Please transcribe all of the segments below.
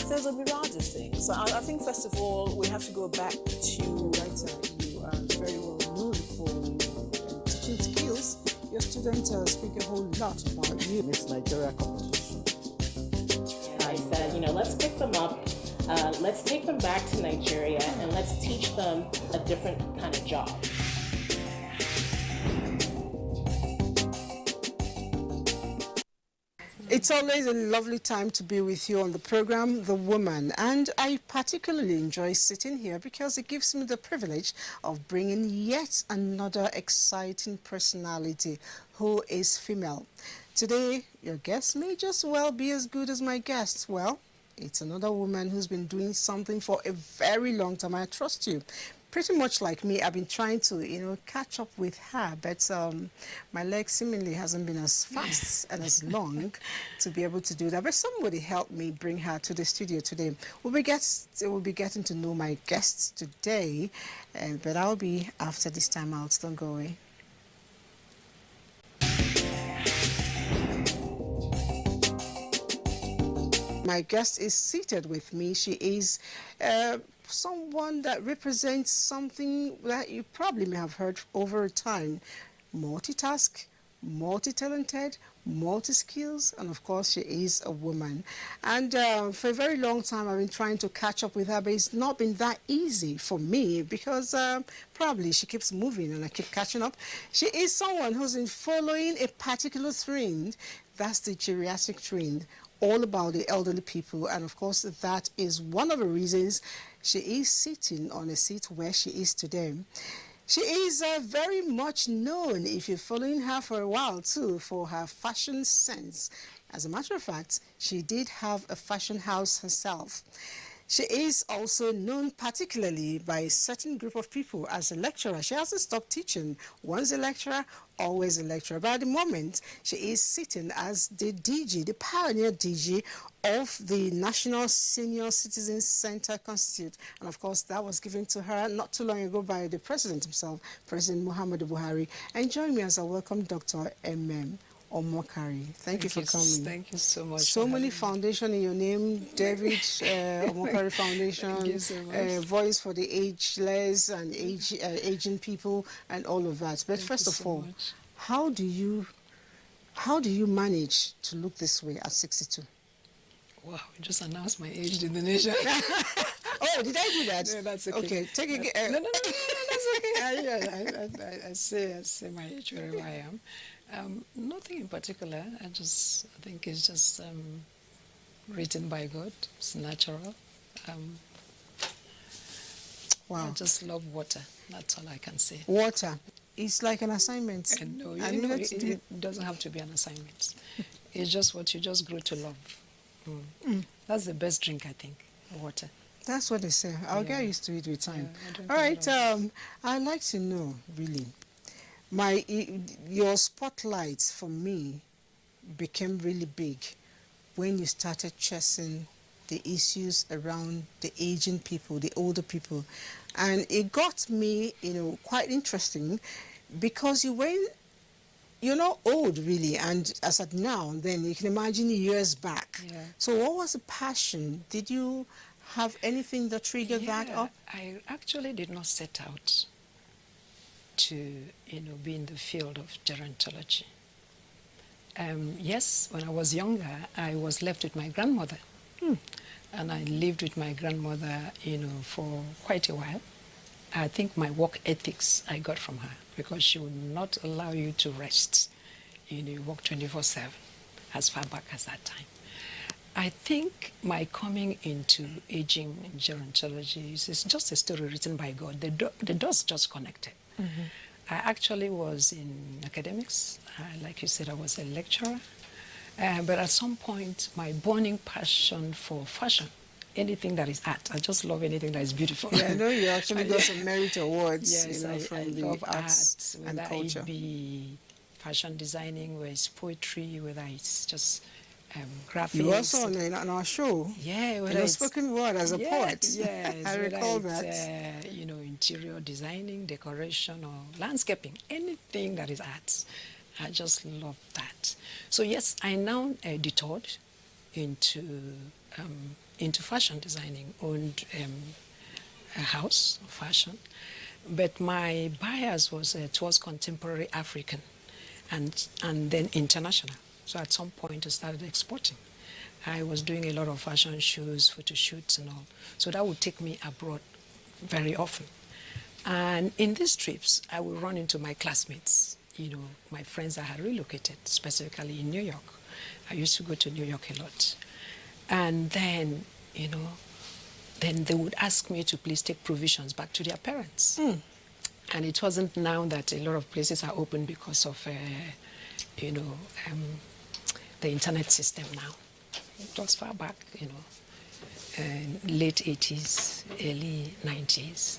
So there'll be larger things. So I think first of all we have to go back to writer. You are very well known for your teaching skills. Your students speak a whole lot about you. Miss Nigeria competition. And I said, let's pick them up. Let's take them back to Nigeria and let's teach them a different kind of job. It's always a lovely time to be with you on the program, The Woman. And I particularly enjoy sitting here because it gives me the privilege of bringing yet another exciting personality who is female. Today, your guest may just well be as good as my guest. Well, it's another woman who's been doing something for a very long time. I trust you. Pretty much like me, I've been trying to, catch up with her, but my leg seemingly hasn't been as fast and as long to be able to do that. But somebody helped me bring her to the studio today. We'll be getting to know my guests today, but I'll be after this time out. Don't go away. My guest is seated with me. She is someone that represents something that you probably may have heard over time. Multitask, multi-talented, multi-skills, and of course she is a woman. And for a very long time I've been trying to catch up with her, but it's not been that easy for me because probably she keeps moving and I keep catching up. She is someone who's been following a particular trend, that's the geriatric trend, all about the elderly people, and of course that is one of the reasons she is sitting on a seat where she is today. She is very much known, if you're following her for a while too, for her fashion sense. As a matter of fact, she did have a fashion house herself. She is also known particularly by a certain group of people as a lecturer. She hasn't stopped teaching. Once a lecturer, always a lecturer. But at the moment, she is sitting as the DG, the pioneer DG of the National Senior Citizens Center Constitute. And of course, that was given to her not too long ago by the president himself, President Muhammadu Buhari. And join me as I welcome Dr. Emem Omokaro. Thank you for coming. Thank you so much. So many foundations in your name, David Omokaro Foundation, Thank you so much. Voice for the Ageless and aging people, and all of that. But first of all, how do you manage to look this way at 62? Wow, you just announced my age in the nation. Oh, did I do that? No, that's okay. Okay, take it. No, that's okay. I say my age wherever I am. Nothing in particular. I think it's just written by God. It's natural. Wow. I just love water. That's all I can say. Water. It's like an assignment. No, it doesn't have to be an assignment. It's just what you just grow to love. That's the best drink, I think, water. That's what they say. I'll get used to it with time. Yeah, all right. I'd like to know, really, your spotlight for me became really big when you started chasing the issues around the aging people, the older people. And it got me, quite interesting because you're not old really, and as at now, then you can imagine years back. Yeah. So what was the passion? Did you have anything that triggered that up? I actually did not set out to, be in the field of gerontology. Yes, when I was younger, I was left with my grandmother. And I lived with my grandmother, for quite a while. I think my work ethics I got from her because she would not allow you to rest. You work 24/7 as far back as that time. I think my coming into aging in gerontology is just a story written by God. The dots just connected. I actually was in academics. Like you said, I was a lecturer. But at some point, my burning passion for fashion, anything that is art, I just love anything that is beautiful. Yeah, I know you actually got some merit awards from I the love arts and culture. Whether it be fashion designing, whether it's poetry, whether it's just graphics. You also on our show. Yeah, whether it's spoken word as a poet. Yes, I recall that. Interior designing, decoration, or landscaping, anything that is arts. I just love that. So yes, I now detoured into into fashion designing, owned a house of fashion. But my bias was towards contemporary African and then international. So at some point I started exporting. I was doing a lot of fashion shows, photo shoots and all. So that would take me abroad very often. And in these trips, I would run into my classmates, my friends that had relocated, specifically in New York. I used to go to New York a lot. And then, then they would ask me to please take provisions back to their parents. And it wasn't now that a lot of places are open because of, the internet system now. It was far back, late 80s, early 90s.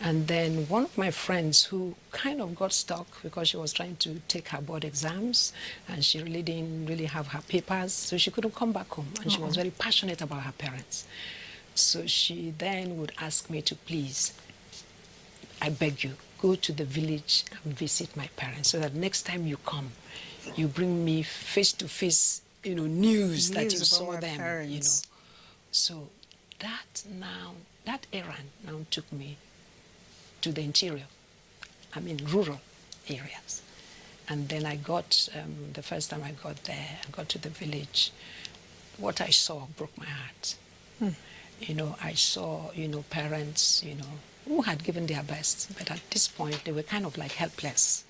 And then one of my friends who kind of got stuck because she was trying to take her board exams and she really didn't really have her papers, so she couldn't come back home. And she was very passionate about her parents. So she then would ask me to please, I beg you, go to the village and visit my parents so that next time you come, you bring me face-to-face, news that you saw them, parents. So that errand now took me to the interior, rural areas. And then I got, the first time I got there, I got to the village, what I saw broke my heart. I saw, parents, who had given their best, but at this point they were kind of like helpless,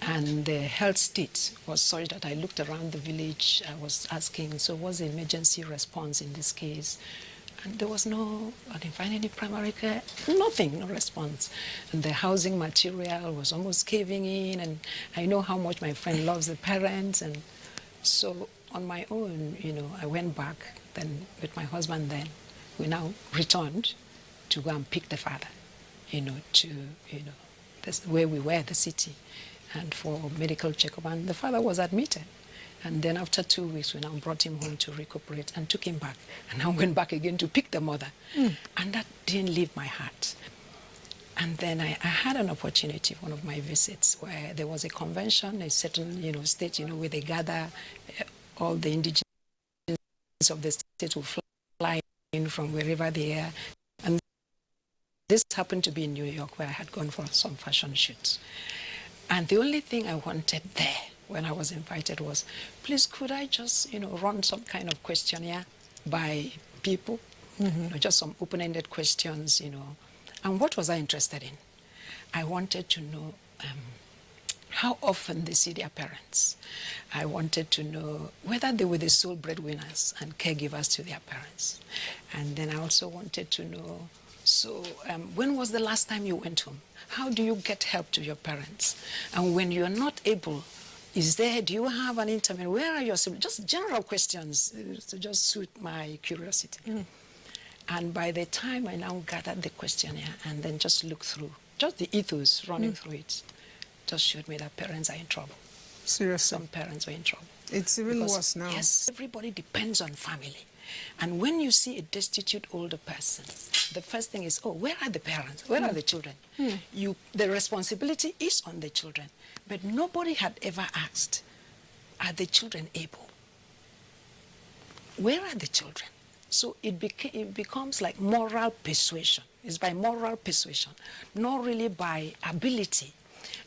and the health state was such that I looked around the village. I was asking, so what's the emergency response in this case? And there was I didn't find any primary care, nothing, no response. And the housing material was almost caving in, and I know how much my friend loves the parents. And so on my own, I went back then with my husband then. We now returned to go and pick the father, where we were, the city, and for medical checkup. And the father was admitted. And then after 2 weeks, we now brought him home to recuperate and took him back. And now went back again to pick the mother. And that didn't leave my heart. And then I had an opportunity, one of my visits, where there was a convention, a certain, state, where they gather all the indigenous of the state will fly in from wherever they are. And this happened to be in New York, where I had gone for some fashion shoots. And the only thing I wanted there when I was invited was, please, could I just, run some kind of questionnaire by people, just some open-ended questions, And what was I interested in? I wanted to know how often they see their parents. I wanted to know whether they were the sole breadwinners and caregivers to their parents. And then I also wanted to know, so when was the last time you went home? How do you get help to your parents? And when you're not able, do you have an interview? Where are your siblings? Just general questions to just suit my curiosity. And by the time I now gathered the questionnaire and then just looked through, just the ethos running through it, just showed me that parents are in trouble. Seriously? Some parents were in trouble. It's even worse now. Yes, everybody depends on family. And when you see a destitute older person, the first thing is, where are the parents? Where are the children? The responsibility is on the children. But nobody had ever asked, are the children able? Where are the children? So it becomes like moral persuasion. It's by moral persuasion, not really by ability.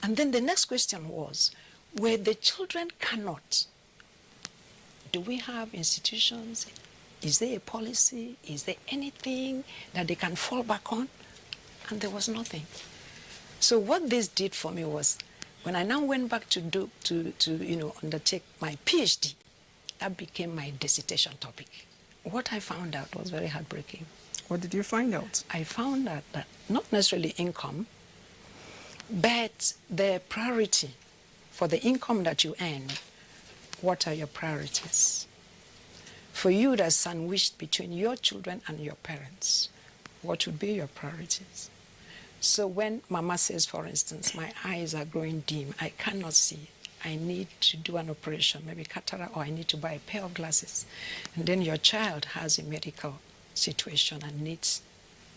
And then the next question was, where the children cannot, do we have institutions? Is there a policy? Is there anything that they can fall back on? And there was nothing. So what this did for me was, when I now went back to undertake my PhD, that became my dissertation topic. What I found out was very heartbreaking. What did you find out? I found out that not necessarily income, but the priority for the income that you earn, what are your priorities? For you that's sandwiched between your children and your parents, what would be your priorities? So when Mama says, for instance, my eyes are growing dim, I cannot see, I need to do an operation, maybe cataract, or I need to buy a pair of glasses. And then your child has a medical situation and needs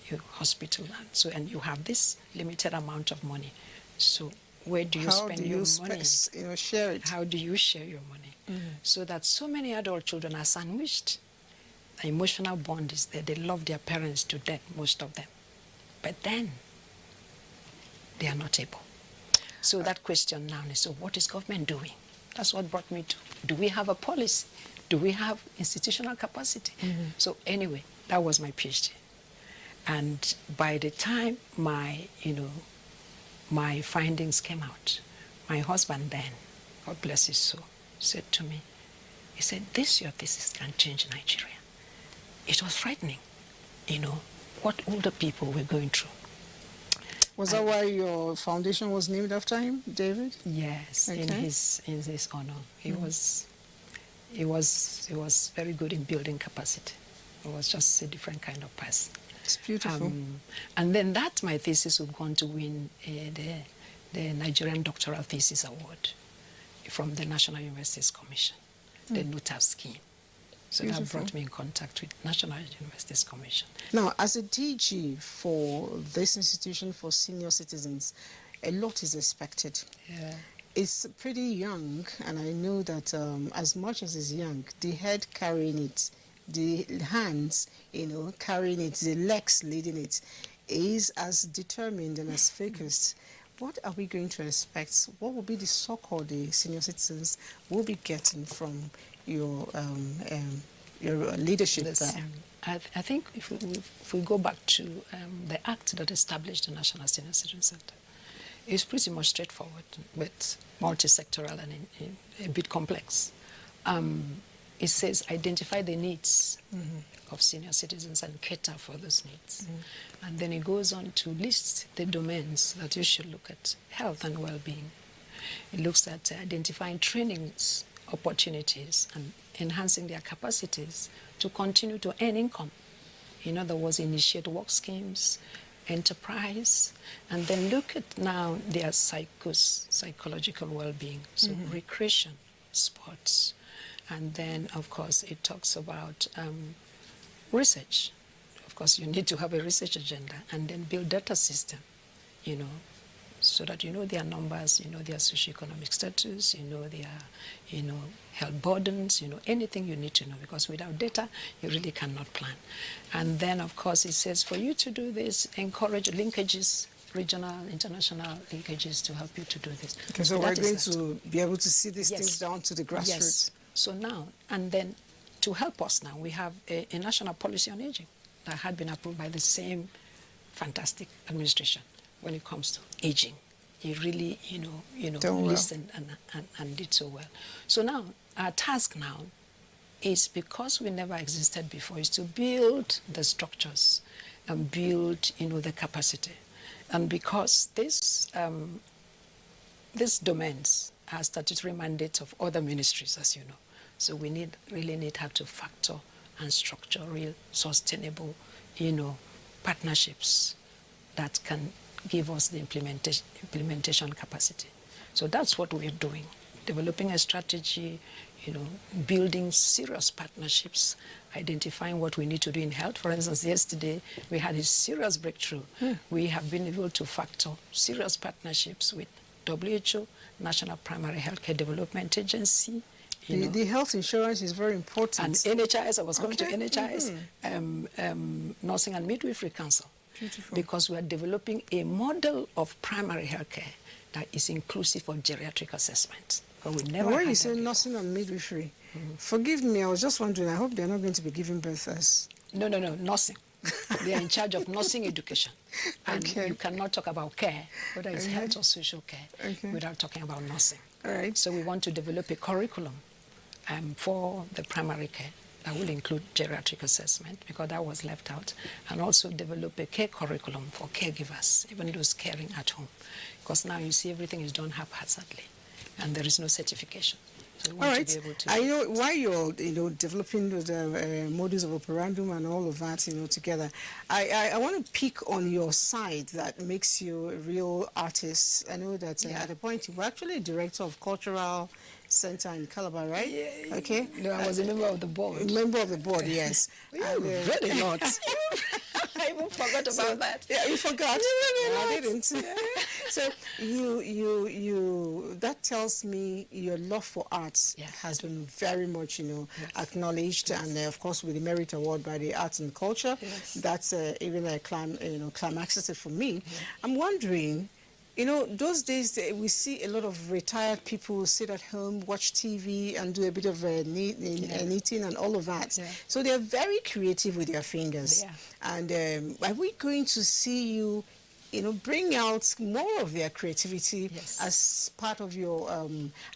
your hospital. And you have this limited amount of money. So Where do you How spend do your you money? share it? How do you share your money? So that so many adult children are sandwiched. The emotional bond is there. They love their parents to death, most of them. But then they are not able. So that question now is, so what is government doing? That's what brought me to, do we have a policy? Do we have institutional capacity? So anyway, that was my PhD. And by the time my findings came out, my husband then, God bless his soul, said to me, he said, this your thesis can change Nigeria. It was frightening, what older people were going through. Was that why your foundation was named after him, David? Yes, Okay. in his honor. He was very good in building capacity. He was just a different kind of person. It's beautiful. And then my thesis would go on to win the Nigerian Doctoral Thesis Award from the National Universities Commission, the NUTAF scheme. So that brought me in contact with National Universities Commission. Now, as a DG for this institution for senior citizens, a lot is expected. Yeah. It's pretty young, and I know that as much as it's young, the head carrying it, the hands, carrying it, the legs leading it, is as determined and as focused. What are we going to expect? What will be the so-called the senior citizens will be getting from your leadership there? I think if we go back to the act that established the National Senior Citizen Center, it's pretty much straightforward, but multi-sectoral and a bit complex. It says identify the needs of senior citizens and cater for those needs. And then it goes on to list the domains that you should look at: health and well-being. It looks at identifying trainings, opportunities, and enhancing their capacities to continue to earn income. In other words, initiate work schemes, enterprise, and then look at now their psychological well-being, so recreation, sports. And then, of course, it talks about research. Of course, you need to have a research agenda, and then build data system, so that their numbers, their socioeconomic status, their, health burdens, anything you need to know, because without data, you really cannot plan. And then, of course, it says for you to do this, encourage linkages, regional, international linkages to help you to do this. Okay, so we're going to be able to see these things down to the grassroots. Yes. So now, and then to help us now, we have a national policy on aging that had been approved by the same fantastic administration when it comes to aging. He really, listened and did so well. So now, our task now is, because we never existed before, is to build the structures and build, the capacity. And because these domains are statutory mandates of other ministries, as you know. So we really need how to factor and structure real sustainable, partnerships that can give us the implementation capacity. So that's what we're doing, developing a strategy, building serious partnerships, identifying what we need to do in health. For instance, yesterday we had a serious breakthrough. We have been able to factor serious partnerships with WHO, National Primary Healthcare Development Agency. The health insurance is very important. And NHIS, I was going to NHIS, Nursing and Midwifery Council. Beautiful. Because we are developing a model of primary healthcare that is inclusive of geriatric assessment. But we never when had you say that nursing and midwifery, forgive me, I was just wondering, I hope they're not going to be giving birth as... No, nursing. They are in charge of nursing education. And you cannot talk about care, whether it's health or social care, without talking about nursing. All right. So we want to develop a curriculum for the primary care that will include geriatric assessment, because that was left out, and also develop a care curriculum for caregivers, even those caring at home. Because now you see everything is done haphazardly, and there is no certification. So we want to be able to... I know why you're developing the modus of operandum and all of that together. I want to pick on your side that makes you a real artist. I know that at a point you were actually director of cultural center in Calabar, right? Yeah. Okay. No, I was a member of the board. Member of the board, yes. Really not. even forgot about that. Yeah, you forgot. I didn't. So that tells me your love for arts has been very much, acknowledged, and of course with the Merit Award by the Arts and Culture, that's even a climax for me. I'm wondering, those days we see a lot of retired people sit at home, watch TV, and do a bit of knitting and all of that. Yeah. So they're very creative with their fingers. Yeah. And are we going to see you, bring out more of their creativity as part of your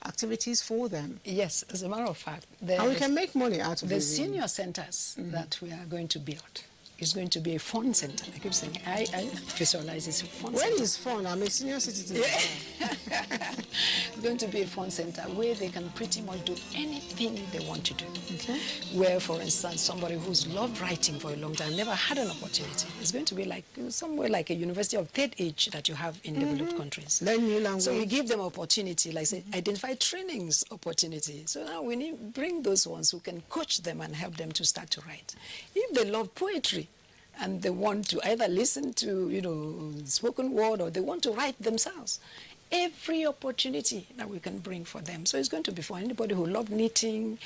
activities for them? Yes, as a matter of fact. And we can make money out of it. The senior centers that we are going to build is going to be a fun center. I keep saying, I visualize it's a fun center. When is fun? I'm a senior citizen. It's going to be a fun center where they can pretty much do anything they want to do. Okay. Where, for instance, somebody who's loved writing for a long time, never had an opportunity. It's going to be like somewhere like a university of third age that you have in developed countries. Learn new language. So we give them opportunity, like say, identify trainings opportunity. So now we need bring those ones who can coach them and help them to start to write. If they love poetry, and they want to either listen to, spoken word, or they want to write themselves, every opportunity that we can bring for them. So it's going to be for anybody who love knitting,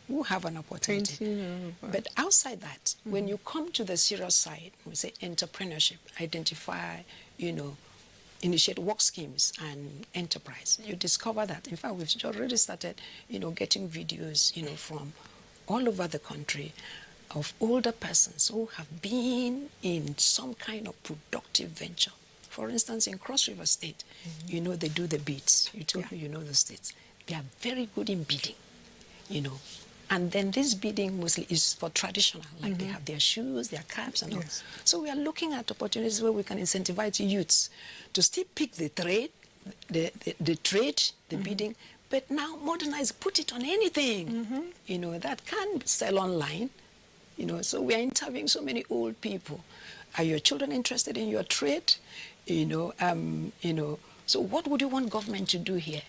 who have an opportunity. Painting, but outside that, when you come to the serious side, we say entrepreneurship, identify, initiate work schemes and enterprise. You discover that. In fact, we've already started, getting videos, from all over the country of older persons who have been in some kind of productive venture. For instance, in Cross River State, they do the beads. You told me you know the states. They are very good in beading, And then this beading mostly is for traditional, like they have their shoes, their caps and all. So we are looking at opportunities where we can incentivize youths to still pick the trade, the beading, but now modernize, put it on anything, that can sell online. So we are interviewing so many old people. Are your children interested in your trade? So what would you want government to do here?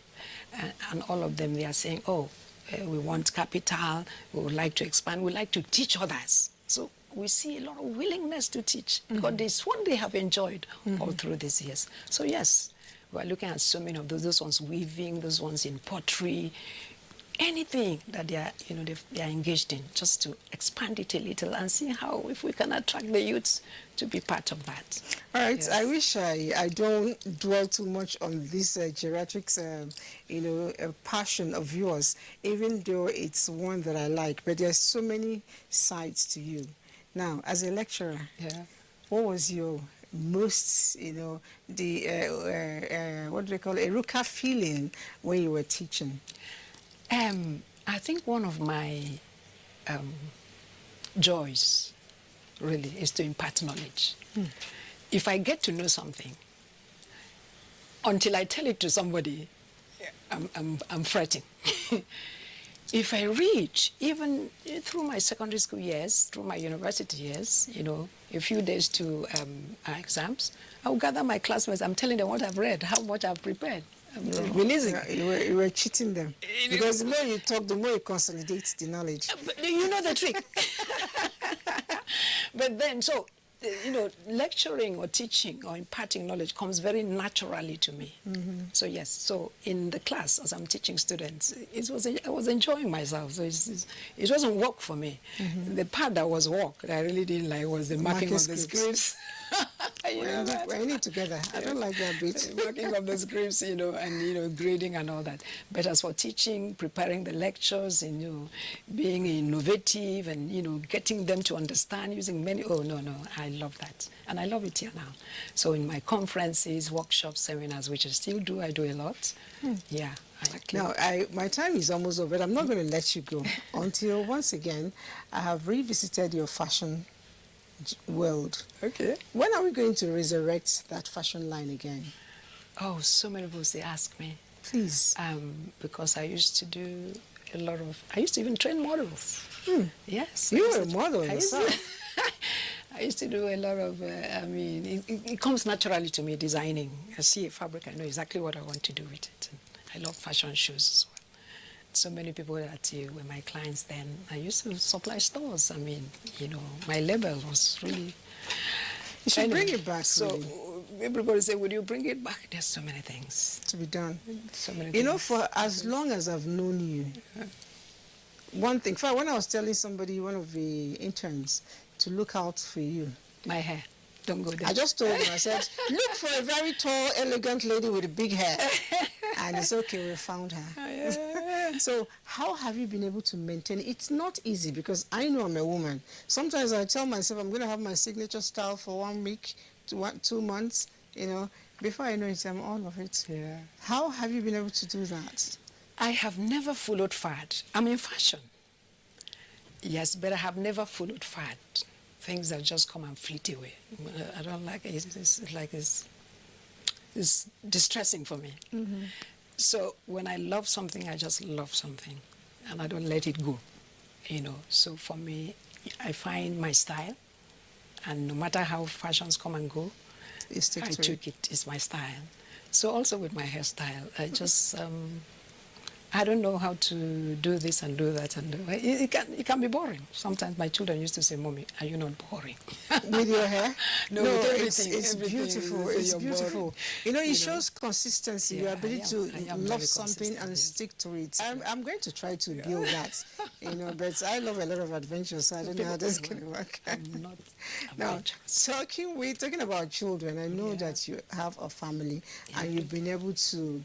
And all of them, they are saying, we want capital, we would like to expand, we would like to teach others. So we see a lot of willingness to teach because this one they have enjoyed all through these years. So yes, we are looking at so many of those ones weaving, those ones in pottery, anything that they are, they are engaged in, just to expand it a little and see how, if we can attract the youths to be part of that. All right. Yes. I wish I don't dwell too much on this geriatrics, passion of yours, even though it's one that I like. But there's so many sides to you. Now, as a lecturer, what was your most, what do they call it, Eruka feeling when you were teaching? I think one of my joys, really, is to impart knowledge. If I get to know something, until I tell it to somebody, I'm fretting. If I reach, even through my secondary school years, through my university years, a few days to our exams, I'll gather my classmates, I'm telling them what I've read, how much I've prepared. Releasing. You were cheating them. Because the more you talk, the more you consolidate the knowledge. But you know the trick. But then, lecturing or teaching or imparting knowledge comes very naturally to me. So yes, so in the class, as I'm teaching students, I was enjoying myself. So it wasn't work for me. The part that was work that I really didn't like was the marking of the scripts. We're in it together. I don't like that bit. Marking of the scripts, and grading and all that. But as for teaching, preparing the lectures, and being innovative, and getting them to understand using many. Oh no, I love that, and I love it here now. So in my conferences, workshops, seminars, which I still do, I do a lot. Yeah. Now, my time is almost over, but I'm not going to let you go until once again I have revisited your fashion world. Okay. When are we going to resurrect that fashion line again? Oh, so many people, they ask me. Please. Because I used to do a lot of, I used to even train models. Yes. You were a model yourself. I used to do a lot of, it comes naturally to me, designing. I see a fabric, I know exactly what I want to do with it. And I love fashion shows as so many people that were my clients then. I used to supply stores. I mean, my label was really... You should bring it back, So really, everybody say, would you bring it back? There's so many things. to be done. So many You know, things. for as long as I've known you, one thing, in fact, when I was telling somebody, one of the interns, to look out for you, My hair. Don't go there. I just told him, I said, look for a very tall, elegant lady with a big hair. And it's okay, we found her. So how have you been able to maintain it? It's not easy because I know I'm a woman. Sometimes I tell myself I'm going to have my signature style for 1 week to 2 months, Before I know it, I'm all of it. Yeah. How have you been able to do that? I have never followed fad. I'm in fashion. Yes, but I have never followed fad. Things that just come and flit away. I don't like it. It's distressing for me. Mm-hmm. So when I love something, I just love something, and I don't let it go. So for me, I find my style, and no matter how fashions come and go, You stick I to took it. It's my style. So also with my hairstyle, I just I don't know how to do this and do that, and it can be boring. Sometimes my children used to say, "Mommy, are you not boring?" With your hair? No, with everything. It's Everything beautiful. is It's you're beautiful. boring. It shows consistency, your Yeah, ability I am to love very something and consistent, yes. stick to it. I'm going to try to build that, but I love a lot of adventure, so I don't know how that's going to work. I'm not Now, adventurous. talking about children, I know that you have a family and you've been able to,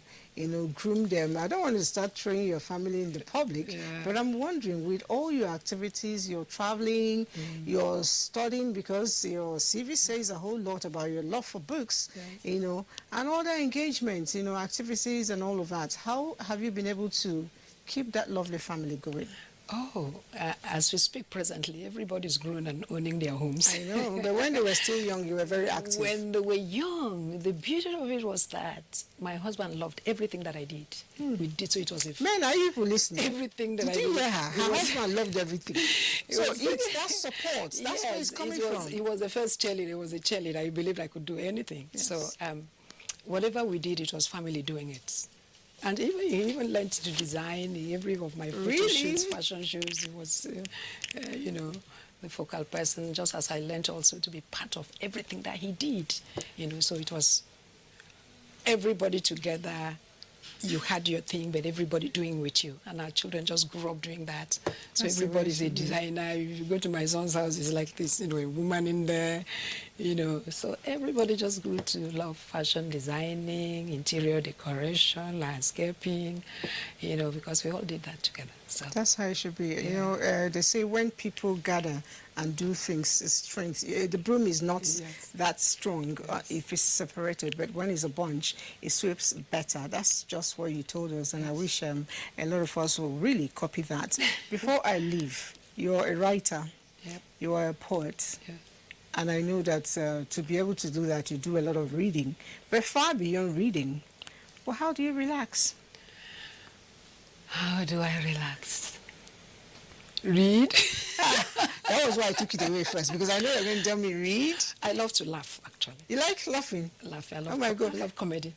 groom them. I don't want to start throwing your family in the public, but I'm wondering, with all your activities, you're traveling, you're studying, because your CV says a whole lot about your love for books, and other engagements, activities and all of that. How have you been able to keep that lovely family going? Oh, as we speak presently, everybody's grown and owning their homes. I know, but when they were still young, you were very active. When they were young, the beauty of it was that my husband loved everything that I did. We did, so it was a Men, are you people listening? everything that Did I you did. hear her? Her husband loved everything. So was- it's that support. That's where it's coming from. He was the first cheerleader. He was a cheerleader. I believed I could do anything. Yes. So whatever we did, it was family doing it. And he even learned to design every of my photo Really? shoots, fashion shows. He was, the focal person, just as I learned also to be part of everything that he did. So it was everybody together. You had your thing, but everybody doing with you. And our children just grew up doing that. So That's everybody's a amazing. designer. If you go to my son's house, it's like this, a woman in there, So everybody just grew to love fashion, designing, interior decoration, landscaping, because we all did that together. So That's how it should be. They say when people gather and do things, it's strength. The broom is not that strong if it's separated, but when it's a bunch, it sweeps better. That's just what you told us, and I wish a lot of us will really copy that. Before I leave, you're a writer, you are a poet, and I know that to be able to do that, you do a lot of reading. But far beyond reading, well, how do you relax? how do I relax? Read. That was why I took it away first, because I know you're going to tell me read. I love to laugh, actually. You like laughing? Laugh. I love Oh my God. I love comedy.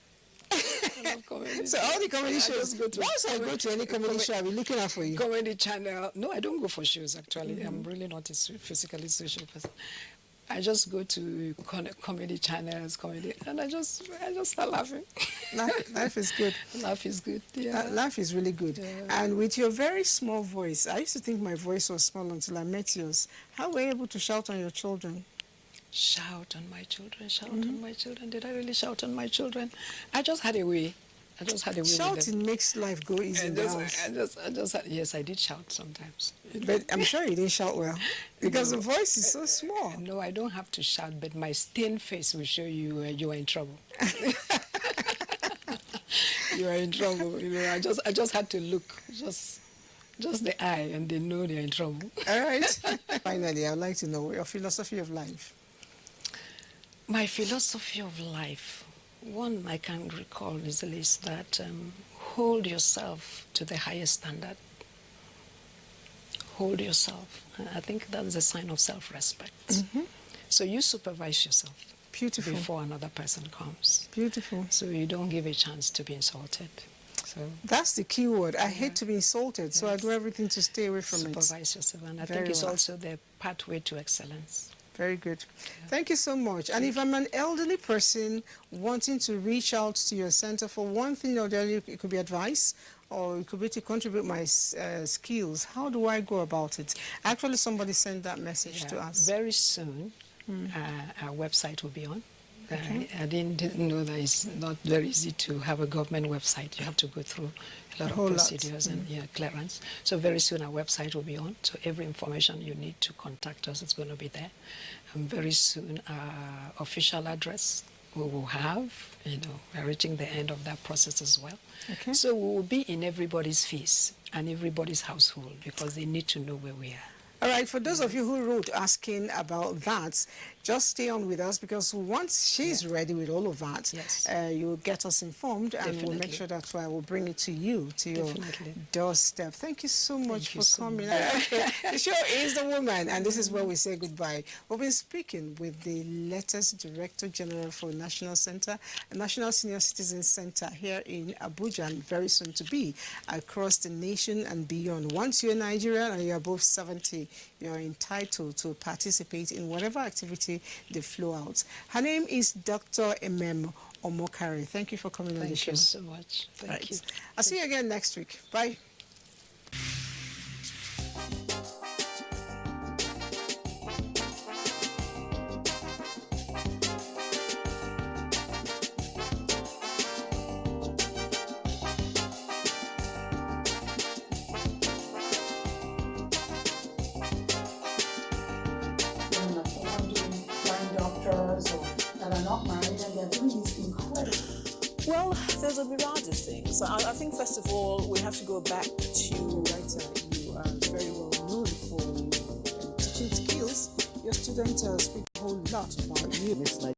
I love comedy. So all the comedy I shows, just go to once I go to any comedy show, I'll be looking out for you. Comedy channel. No, I don't go for shows, actually. I'm really not a physically social person. I just go to comedy channels, and I just start laughing. Life is good. Laugh is good, yeah. Life is really good. Yeah. And with your very small voice, I used to think my voice was small until I met yours. How were you able to shout on your children? Shout on my children, shout on my children. Did I really shout on my children? I just had a way. With them. Shouting makes life go easy in the house. Yes, I did shout sometimes. But I'm sure you didn't shout well, because the voice is so small. No, I don't have to shout, but my stained face will show you you are in trouble. You are in trouble. I just had to look, just the eye, and they know they're in trouble. All right. Finally, I'd like to know your philosophy of life. My philosophy of life, one I can recall easily, is that hold yourself to the highest standard. Hold yourself. I think that's a sign of self-respect. So you supervise yourself. Beautiful. Before another person comes. Beautiful. So you don't give a chance to be insulted. So That's the key word. I hate to be insulted, so I do everything to stay away from it. supervise yourself, and I Very think it's well. also the pathway to excellence. Very good. Thank you so much. And if I'm an elderly person wanting to reach out to your center for one thing or the other, it could be advice, or it could be to contribute my skills. How do I go about it? Actually, somebody sent that message to us. Very soon, our website will be on. I didn't know that it's not very easy to have a government website. You have to go through a lot of procedures and clearance. So very soon our website will be on. So every information you need to contact us is going to be there. And very soon our official address we will have. We're reaching the end of that process as well. Okay. So we will be in everybody's face and everybody's household because they need to know where we are. All right, for those of you who wrote asking about that, just stay on with us because once she's ready with all of that, you'll get us informed and we'll make sure that we'll bring it to you, to your doorstep. Thank you so much for coming. Okay. The show is The Woman, and this is where we say goodbye. We've been speaking with the Letters Director General for National Center, National Senior Citizen Center here in Abuja, and very soon to be across the nation and beyond. Once you're Nigerian and you're above 70, you're entitled to participate in whatever activity they flow out. Her name is Dr. Emem Omokaro. Thank you for coming on the show. Thank you so much. Thank you. I'll see you again next week. Bye. That are not married and they're doing these incredible. Well, there's a myriad of things. So I think first of all we have to go back to writer. You are very well known for your teaching skills. Your students speak a whole lot about you.